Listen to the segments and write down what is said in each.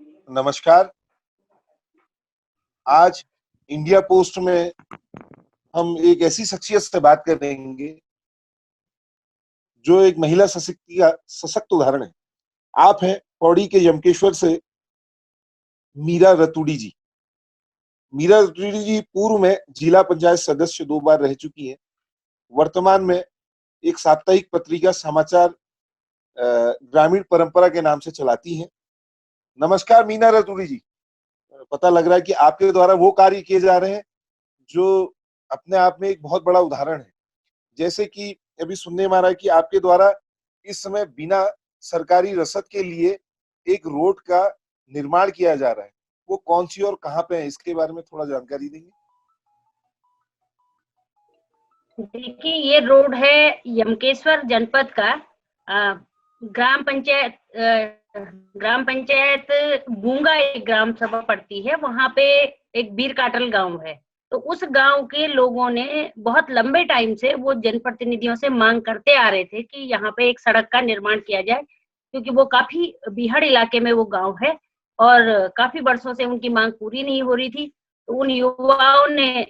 नमस्कार। आज India post में हम एक ऐसी शख्सियत से बात करेंगे जो एक महिला सशक्ति का सशक्त उदाहरण है। आप हैं पौड़ी के यमकेश्वर से मीरा रतूड़ी जी। मीरा रतूड़ी जी पूर्व में जिला पंचायत सदस्य 2 बार रह चुकी हैं। वर्तमान में एक साप्ताहिक पत्रिका समाचार ग्रामीण परंपरा के नाम से चलाती हैं। नमस्कार मीना रतूड़ी जी। पता लग रहा है कि आपके द्वारा वो कार्य किए जा रहे हैं जो अपने आप में एक बहुत बड़ा उदाहरण है। जैसे कि अभी सुनने में आ रहा है कि आपके द्वारा इस समय बिना सरकारी रसद के लिए एक रोड का निर्माण किया जा रहा है। वो कौन सी और कहाँ पे है, इसके बारे में थोड़ा जानकारी देंगे? देखिए, ये रोड है यमकेश्वर जनपद का ग्राम पंचायत गूंगा एक ग्राम सभा पड़ती है। वहां पे एक बीर काटल गांव है। तो उस गांव के लोगों ने बहुत लंबे टाइम से वो जनप्रतिनिधियों से मांग करते आ रहे थे कि यहाँ पे एक सड़क का निर्माण किया जाए, क्योंकि वो काफी बीहड़ इलाके में वो गांव है और काफी वर्षों से उनकी मांग पूरी नहीं हो रही थी। तो उन युवाओं ने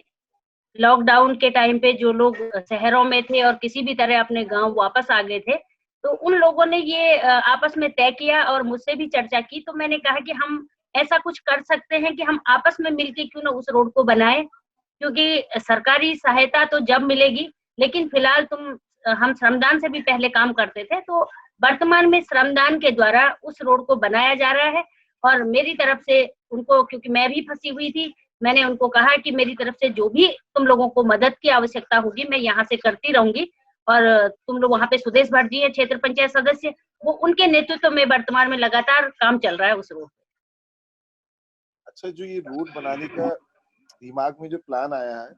लॉकडाउन के टाइम पे जो लोग शहरों में थे और किसी भी तरह अपने गांव वापस आ गए थे, तो उन लोगों ने ये आपस में तय किया और मुझसे भी चर्चा की। तो मैंने कहा कि हम ऐसा कुछ कर सकते हैं कि हम आपस में मिलके क्यों ना उस रोड को बनाएं, क्योंकि सरकारी सहायता तो जब मिलेगी, लेकिन फिलहाल हम श्रमदान से भी पहले काम करते थे। तो वर्तमान में श्रमदान के द्वारा उस रोड को बनाया जा रहा है और मेरी तरफ से उनको, क्योंकि मैं भी फंसी हुई थी, मैंने उनको कहा कि मेरी तरफ से जो भी तुम लोगों को मदद की आवश्यकता होगी मैं यहाँ से करती रहूंगी। और तुम लोग वहाँ पे सुदेश भट्ट जी है, क्षेत्र पंचायत सदस्य, वो उनके नेतृत्व में वर्तमान में लगातार काम चल रहा है उस रोड पे। अच्छा, जो ये रोड बनाने का दिमाग में जो प्लान आया है,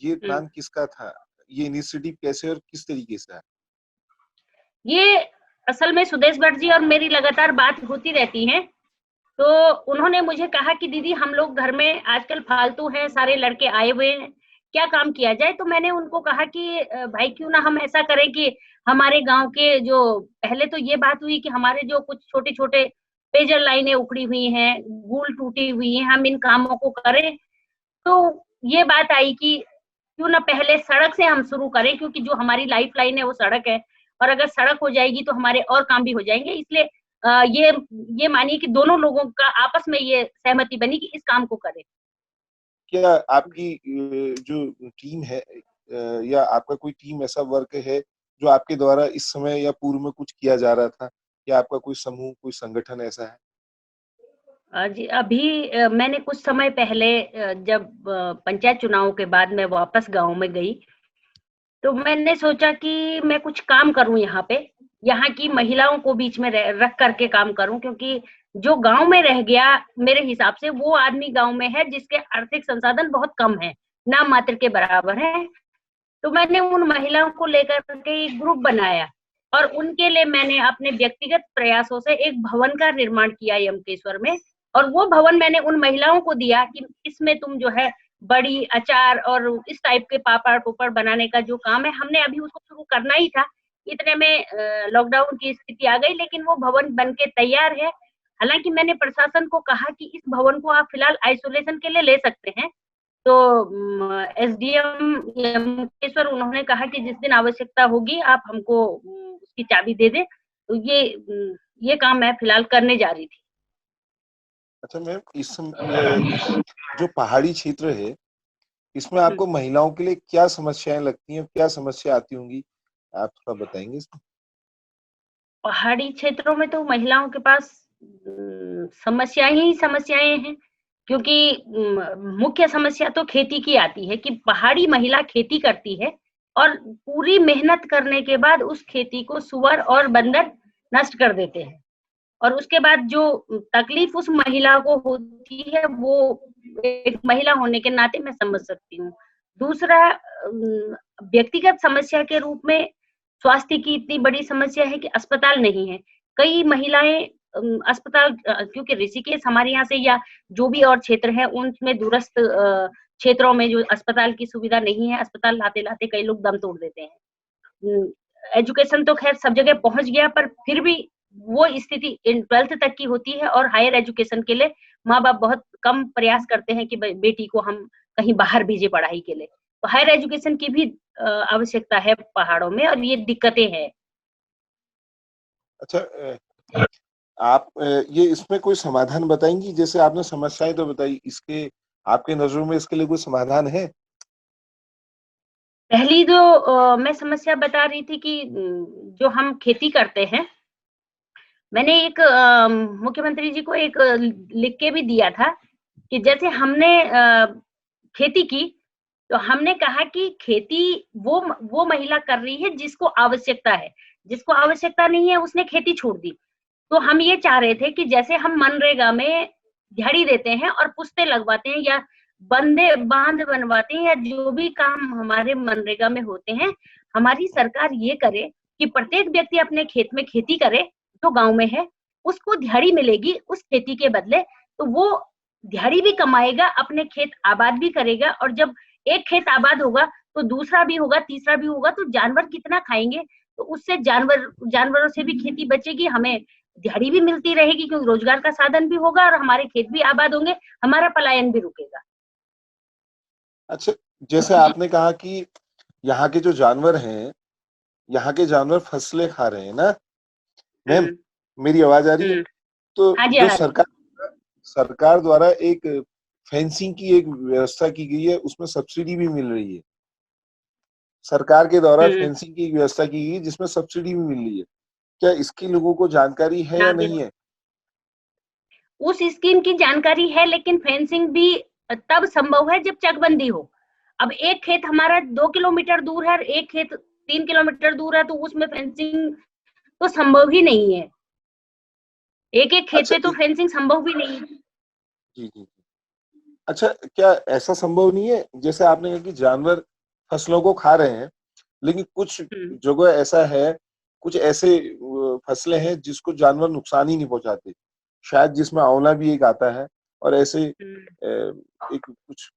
ये प्लान किसका था? ये इनिशिएटिव कैसे और किस तरीके से है? ये असल में सुदेश भट्ट जी और मेरी लगातार बात होती रहती है। तो उन्होंने मुझे कहा कि दीदी, हम लोग घर में आजकल फालतू हैं, सारे लड़के आए हुए हैं, क्या काम किया जाए। तो मैंने उनको कहा कि भाई क्यों ना हम ऐसा करें कि हमारे गांव के जो, पहले तो ये बात हुई कि हमारे जो कुछ छोटे छोटे पेयजल लाइनें उखड़ी हुई हैं, गूल टूटी हुई हैं, हम इन कामों को करें। तो ये बात आई कि क्यों ना पहले सड़क से हम शुरू करें, क्योंकि जो हमारी लाइफ लाइन है वो सड़क है, और अगर सड़क हो जाएगी तो हमारे और काम भी हो जाएंगे। इसलिए ये मानिए कि दोनों लोगों का आपस में ये सहमति बनी कि इस काम को करें। क्या आपकी जो टीम है या आपका कोई टीम ऐसा वर्क है जो आपके द्वारा इस समय या पूर्व में कुछ किया जा रहा था, या आपका कोई समूह, कोई संगठन ऐसा है? जी, अभी मैंने कुछ समय पहले जब पंचायत चुनाव के बाद मैं वापस गांव में गई, तो मैंने सोचा कि मैं कुछ काम करूं यहाँ पे, यहाँ की महिलाओं को बीच में रख करके काम करूं, क्योंकि जो गांव में रह गया मेरे हिसाब से वो आदमी गांव में है जिसके आर्थिक संसाधन बहुत कम है, नाम मात्र के बराबर है। तो मैंने उन महिलाओं को लेकर के एक ग्रुप बनाया और उनके लिए मैंने अपने व्यक्तिगत प्रयासों से एक भवन का निर्माण किया यमकेश्वर में। और वो भवन मैंने उन महिलाओं को दिया कि इसमें तुम जो है बड़ी अचार और इस टाइप के पापड़ पुपड़ बनाने का जो काम है, हमने अभी उसको शुरू करना ही था। इतने में लॉकडाउन की स्थिति आ गई, लेकिन वो भवन बन के तैयार है। हालांकि मैंने प्रशासन को कहा कि इस भवन को आप फिलहाल आइसोलेशन के लिए ले सकते हैं। तो एसडीएम यमकेश्वर उन्होंने कहा कि जिस दिन आवश्यकता होगी आप हमको उसकी चाबी दे दें। तो ये काम मैं फिलहाल करने जा रही थी। अच्छा मैम, जो पहाड़ी क्षेत्र है, इसमें आपको महिलाओं के लिए क्या समस्याएं लगती हैं, क्या समस्या आती होंगी, आप थोड़ा बताएंगे इसमें? पहाड़ी क्षेत्रों में तो महिलाओं के पास समस्याएं ही समस्याएं हैं, क्योंकि मुख्य समस्या तो खेती की आती है कि पहाड़ी महिला खेती करती है और पूरी मेहनत करने के बाद उस खेती को सुअर और बंदर नष्ट कर देते हैं। और उसके बाद जो तकलीफ उस महिला को होती है वो एक महिला होने के नाते मैं समझ सकती हूँ। दूसरा, व्यक्तिगत समस्या के रूप में स्वास्थ्य की इतनी बड़ी समस्या है कि अस्पताल नहीं है। कई महिलाएं अस्पताल, क्योंकि ऋषिकेश हमारे यहाँ से या जो भी और क्षेत्र है उनमें दूरस्थ क्षेत्रों में जो अस्पताल की सुविधा नहीं है, अस्पताल लाते लाते कई लोग दम तोड़ देते हैं। एजुकेशन तो खैर सब जगह पहुंच गया, पर फिर भी वो स्थिति 12th तक की होती है और हायर एजुकेशन के लिए माँ बाप बहुत कम प्रयास करते हैं कि बेटी को हम कहीं बाहर भेजे पढ़ाई के लिए। तो हायर एजुकेशन की भी आवश्यकता है पहाड़ों में और ये दिक्कतें हैं। अच्छा, आप ये इसमें कोई समाधान बताएंगी? जैसे आपने समस्याएं तो बताई, इसके आपके नजरों में इसके लिए कोई समाधान है? पहली जो मैं समस्या बता रही थी कि जो हम खेती करते हैं, मैंने एक मुख्यमंत्री जी को एक लिख के भी दिया था कि जैसे हमने खेती की, तो हमने कहा कि खेती वो महिला कर रही है जिसको आवश्यकता है, जिसको आवश्यकता नहीं है उसने खेती छोड़ दी। तो हम ये चाह रहे थे कि जैसे हम मनरेगा में दिहाड़ी देते हैं और पुस्ते लगवाते हैं या बांध बनवाते हैं या जो भी काम हमारे मनरेगा में होते हैं, हमारी सरकार ये करे कि प्रत्येक व्यक्ति अपने खेत में खेती करे जो गांव में है, उसको दिहाड़ी मिलेगी उस खेती के बदले, तो वो दिहाड़ी भी कमाएगा, अपने खेत आबाद भी करेगा और जब एक खेत आबाद होगा तो दूसरा भी होगा, तीसरा भी होगा, तो जानवर कितना खाएंगे, तो उससे जानवरों से भी खेती बचेगी, हमें दिहाड़ी भी मिलती रहेगी क्योंकि रोजगार का साधन भी होगा और हमारे खेत भी आबाद होंगे, हमारा पलायन भी रुकेगा। अच्छा, जैसे आपने कहा कि यहाँ के जो जानवर हैं, यहाँ के जानवर फसलें खा रहे हैं ना मैम? मेरी आवाज आ रही है? तो हाँ जी, जो हाँ जी। सरकार द्वारा एक फेंसिंग की एक व्यवस्था की गई है, उसमें सब्सिडी भी मिल रही है। सरकार के द्वारा फेंसिंग की एक व्यवस्था की गई है जिसमें सब्सिडी भी मिल रही है। क्या इसकी लोगों को जानकारी है या हाँ, नहीं है? उस स्कीम की जानकारी है लेकिन फेंसिंग भी तब संभव है जब चकबंदी हो। अब एक खेत हमारा 2 किलोमीटर दूर है और एक खेत 3 किलोमीटर दूर है, तो उसमें फेंसिंग तो संभव ही नहीं है। एक-एक खेत अच्छा, पे तो फेंसिंग संभव भी नहीं है। जी, जी। अच्छा, क्या ऐसा संभव नहीं है, जैसे आपने कहा कि जानवर फसलों को खा रहे हैं, लेकिन कुछ हुँ, जगह ऐसा है, कुछ ऐसे फसलें हैं जिसको जानवर नुकसान ही नहीं पहुँचाते। शायद जिसमें आंवला भी एक आता है और ऐसे हुँ। एक कुछ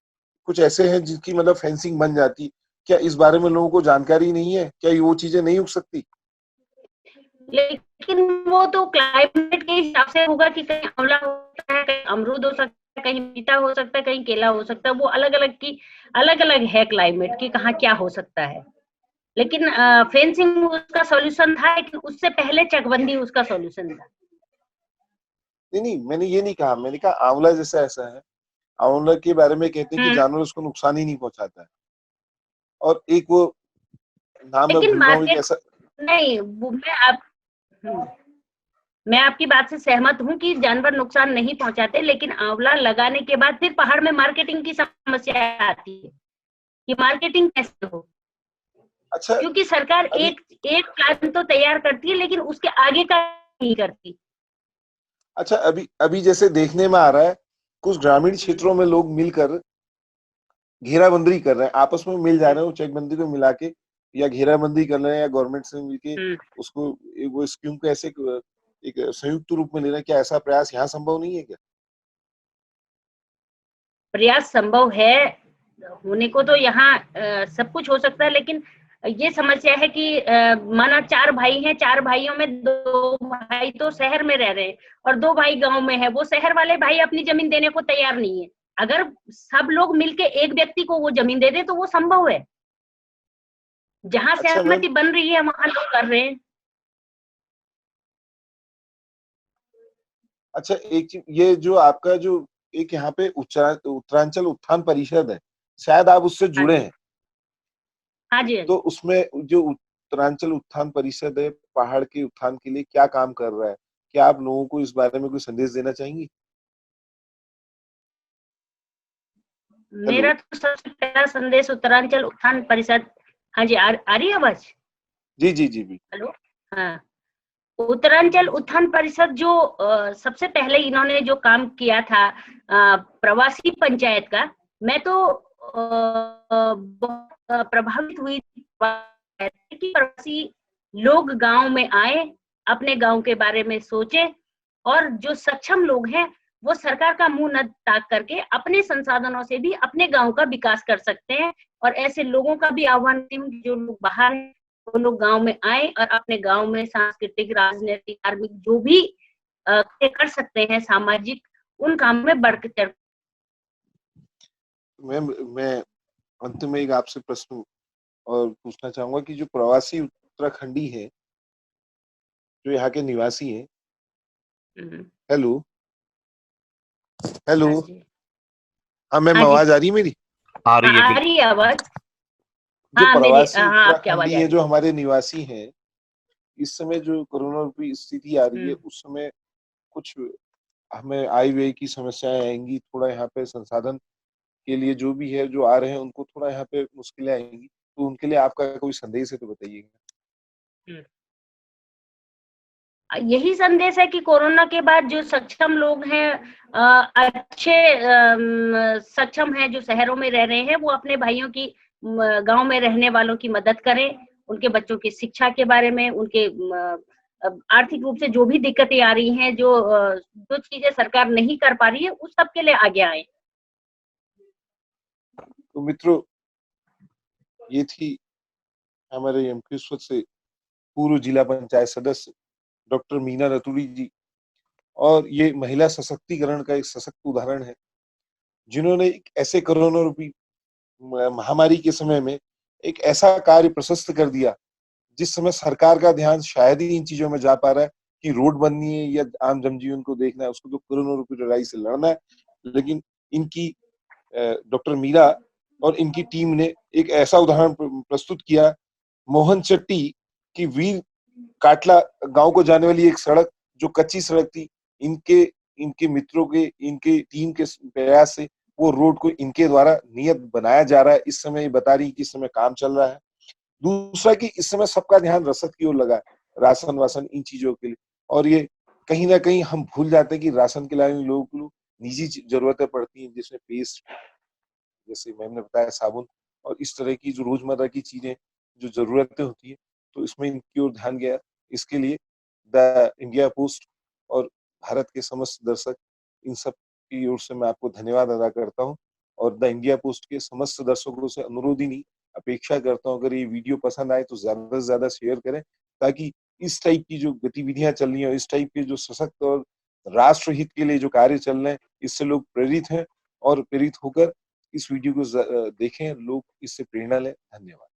कुछ ऐसे हैं जिनकी मतलब फेंसिंग बन जाती। क्या इस बारे में लोगों को जानकारी नहीं है? क्या ये वो चीज़ें नहीं उग सकती? लेकिन वो तो क्लाइमेट के हिसाब से होगा कि कहीं आंवला हो सकता है, कहीं अमरूद हो सकता है, कहीं पपीता हो सकता है, कहीं केला हो सकता है। वो अलग-अलग है क्लाइमेट कि कहाँ क्या हो सकता है। लेकिन फेंसिंग उसका सॉल्यूशन था, लेकिन उससे पहले चकबंदी उसका सॉल्यूशन था। नहीं, नहीं, मैंने ये नहीं कहा। मैंने कहा आंवला जैसा ऐसा है, आंवला के बारे में कहते हैं कि हुँ, जानवर उसको नुकसान ही नहीं पहुँचाता है। और एक वो नाम मैं लेकिन भूल रहा हूँ, एक मार्केट ऐसा नहीं वो हुँ, मैं आपकी बात से सहमत हूँ कि जानवर नुकसान नहीं पहुँचाते, लेकिन आंवला लगाने के बाद फिर पहाड़ में मार्केटिंग की समस्या आती है, कि मार्केटिंग कैसे हो? अच्छा क्योंकि सरकार अभी एक एक प्लान तो तैयार करती है लेकिन उसके आगे का नहीं करती। अच्छा अभी अभी जैसे देखने में आ रहा है, कुछ ग्रामीण हुँ, क्षेत्रों में लोग मिलकर घेराबंदी कर रहे हैं, आपस में मिल जा हुँ, रहे हैं, वो चेकबंदी को मिला के या घेराबंदी कर रहे हैं या गवर्नमेंट से मिलके हुँ। उसको वो स्कीम को ऐसे एक संयुक्त रूप में ले रहे हैं। क्या ऐसा प्रयास यहाँ संभव नहीं है क्या? प्रयास संभव है, होने को तो यहाँ सब कुछ हो सकता है, लेकिन ये समस्या है कि माना 4 भाई हैं, 4 भाइयों में 2 भाई तो शहर में रह रहे हैं और 2 भाई गाँव में हैं। वो शहर वाले भाई अपनी ज़मीन देने को तैयार नहीं है। अगर सब लोग मिलके एक व्यक्ति को वो ज़मीन दे दें तो वो संभव है। जहाँ अच्छा मैम, सहमति बन रही है वहाँ लोग कर रहे हैं। अच्छा एक चीज, ये जो आपका जो एक यहाँ पे उत्तरांचल उत्थान परिषद है, शायद आप उससे हाँ जुड़े जी। हैं। हाँ जी, हाँ तो जी। उसमें जो उत्तरांचल उत्थान परिषद है, पहाड़ के उत्थान के लिए क्या काम कर रहा है? क्या आप लोगों को इस बारे में कोई संदेश देना चाहेंगी? हेलो। मेरा तो सबसे पहला संदेश उत्तरांचल उत्थान परिषद। हाँ जी, आ रही है आवाज़? जी, जी, जी, बिल्कुल। हेलो? हाँ। उत्तरांचल उत्थान परिषद जो सबसे पहले इन्होंने जो काम किया था प्रवासी पंचायत का, मैं तो बहुत प्रभावित हुई कि प्रवासी लोग गांव में आए, अपने गांव के बारे में सोचे और जो सक्षम लोग हैं वो सरकार का मुंह न ताक करके अपने संसाधनों से भी अपने गांव का विकास कर सकते हैं। और ऐसे लोगों का भी आह्वान करती हूँ जो लोग बाहर हैं वो लोग गांव में आए और अपने गांव में सांस्कृतिक, राजनीतिक, धार्मिक जो भी कर सकते हैं सामाजिक, उन काम में बढ़ चढ़। मैं अंत में एक आपसे प्रश्न और पूछना चाहूंगा कि जो प्रवासी उत्तराखंडी है, जो यहाँ के निवासी हैं, हेलो हेलो, हाँ जी, हाँ मैम, हाँ जी, आवाज आ रही है मेरी? आ रही है आ बिल्कुल। रही है आवाज। जो हाँ मेरी, प्रवासी हाँ आपकी आवाज उत्तराखंडी आ है, रही जो है। हमारे निवासी हैं, इस समय जो कोरोना रूपी स्थिति आ रही है, उस समय कुछ हमें आई व्यय की समस्याएं आएंगी, थोड़ा यहाँ पे संसाधन के लिए जो भी है, जो आ रहे हैं, उनको थोड़ा यहाँ पे मुश्किलें आएंगी, तो उनके लिए आपका कोई संदेश है तो बताइएगा। यही संदेश है कि कोरोना के बाद जो सक्षम लोग हैं, अच्छे सक्षम हैं, जो शहरों में रह रहे हैं, वो अपने भाइयों की, गांव में रहने वालों की मदद करें, उनके बच्चों की शिक्षा के बारे में, उनके आर्थिक रूप से जो भी दिक्कतें आ रही हैं, जो चीजें सरकार नहीं कर पा रही है, उस सब के लिए आगे आए। तो मित्रों, ये थी हमारे यमकेश्वर से पूर्व जिला पंचायत सदस्य डॉक्टर मीना रतूड़ी जी, और ये महिला सशक्तिकरण का एक सशक्त उदाहरण है, जिन्होंने एक ऐसे कोरोना रूपी महामारी के समय में एक ऐसा कार्य प्रशस्त कर दिया, जिस समय सरकार का ध्यान शायद ही इन चीजों में जा पा रहा है कि रोड बननी है या आम जनजीवन को देखना है, उसको तो कोरोना रूपी लड़ाई से लड़ना है। लेकिन इनकी डॉक्टर मीरा और इनकी टीम ने एक ऐसा उदाहरण प्रस्तुत किया, मोहन चट्टी की वीर काटला गांव को जाने वाली एक सड़क, जो कच्ची सड़क थी, इनके इनके मित्रों के, इनके टीम के प्रयास से वो रोड को इनके द्वारा नियत बनाया जा रहा है। इस समय ये बता रही कि इस समय काम चल रहा है। दूसरा कि इस समय सबका ध्यान रसद की ओर लगा है, राशन वासन इन चीजों के लिए, और ये कहीं ना कहीं हम भूल जाते हैं कि राशन के लाने लोगों को निजी जरूरतें पड़ती हैं, जिसमें पेस्ट, जैसे मैम ने बताया, साबुन, और इस तरह की जो रोजमर्रा की चीजें, जो जरूरतें होती है, तो इसमें इनकी ओर ध्यान गया। इसके लिए द इंडिया पोस्ट और भारत के समस्त दर्शक, इन सब की ओर से मैं आपको धन्यवाद अदा करता हूँ, और द इंडिया पोस्ट के समस्त दर्शकों से अनुरोध ही नहीं, अपेक्षा करता हूँ, अगर ये वीडियो पसंद आए तो ज्यादा से ज्यादा शेयर करें, ताकि इस टाइप की जो गतिविधियां चल रही हैं, इस टाइप के जो सशक्त और राष्ट्र हित के लिए जो कार्य चल रहे हैं, इससे लोग प्रेरित हैं, और प्रेरित होकर इस वीडियो को देखें, लोग इससे प्रेरणा लें। धन्यवाद।